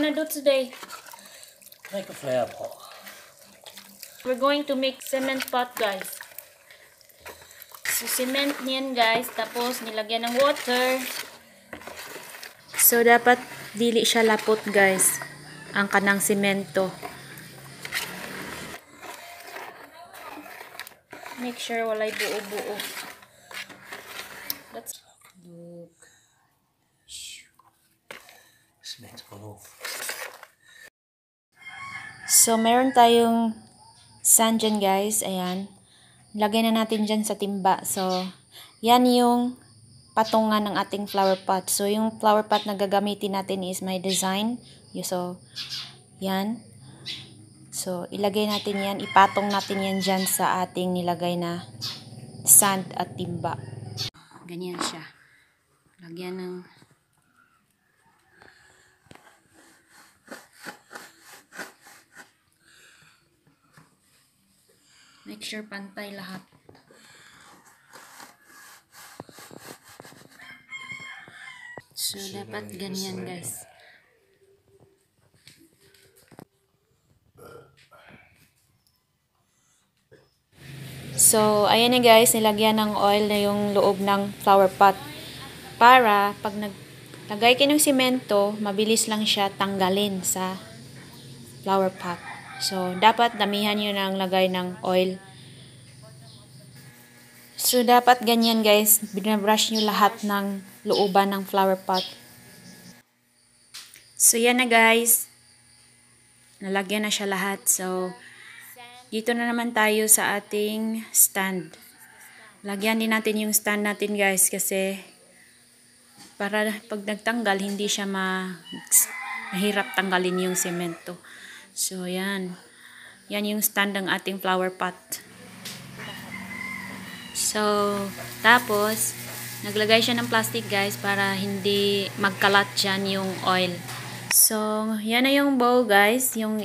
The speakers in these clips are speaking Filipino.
gonna do today? Make a flower pot. We're going to make cement pot, guys. So, cement niyan, guys. Tapos, nilagyan ng water. So, dapat dili siya lapot, guys. Ang kanang semento. Make sure walay buo-buo. Let's Look. Cement's gone off. So, meron tayong sand dyan, guys. Ayan. Lagay na natin dyan sa timba. So, yan yung patungan ng ating flower pot. So, yung flower pot na gagamitin natin is my design. So, yan. So, ilagay natin yan. Ipatong natin yan dyan sa ating nilagay na sand at timba. Ganyan siya. Lagyan ng make sure pantay lahat. So, dapat ganyan, guys. So, ayan na, guys. Nilagyan ng oil na yung loob ng flower pot. Para, pag naglagay kayo ng simento, mabilis lang siya tanggalin sa flower pot. So, dapat damihan nyo ng lagay ng oil. So, dapat ganyan, guys. Binabrush nyo lahat ng looban ng flower pot. So, yan na, guys. Nalagyan na siya lahat. So, dito na naman tayo sa ating stand. Lagyan din natin yung stand natin, guys, kasi para pag nagtanggal, hindi siya mahirap tanggalin yung semento. So, yan. Yan yung stand ng ating flower pot. So, tapos, naglagay siya ng plastic, guys, para hindi magkalat dyan yung oil. So, yan na yung bowl, guys. Yung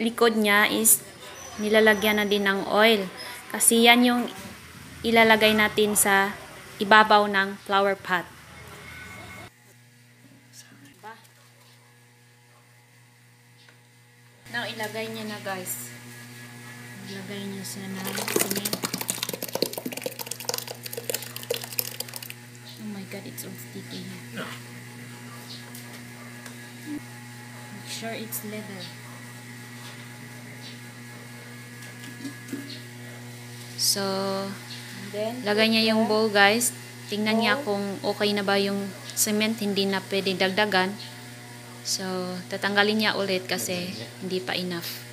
likod niya is nilalagyan na din ng oil. Kasi yan yung ilalagay natin sa ibabaw ng flower pot. Now, ilagay niya na, guys. Ilagay niya siya na cement. Oh my God, it's all sticky here. Make sure it's level. So, lagay niya yung bowl, guys. Tingnan niya kung okay na ba yung cement, hindi na pwede dagdagan. So, tatanggalin niya ulit kasi hindi pa enough.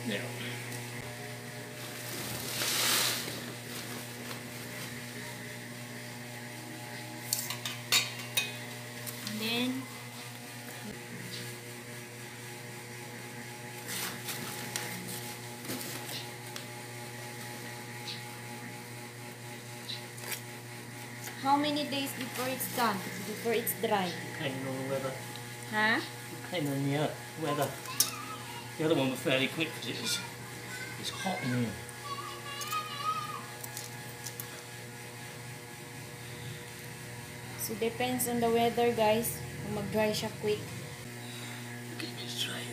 Yeah. And then, how many days before it's done? Before it's dry? Hanging on the weather. Huh? Hanging on the weather. The other one was fairly quick because it's hot in here. So, depends on the weather, guys. Kung mag-dry siya quick. Get this straight.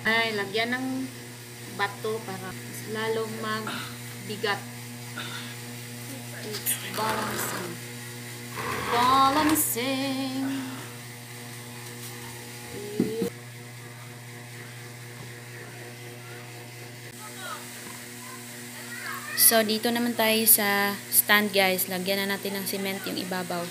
Ay, lagyan ng bato para mas lalong magbigat. It's balancing. Balancing. So, dito naman tayo sa stand, guys. Lagyan na natin ng cement yung ibabaw.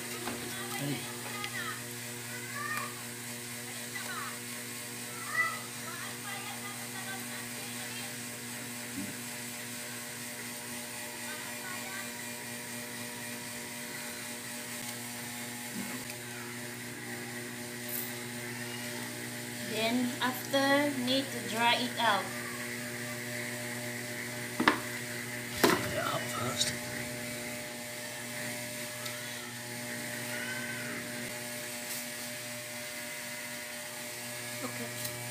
Then, after, need to dry it out. Up first. Okay.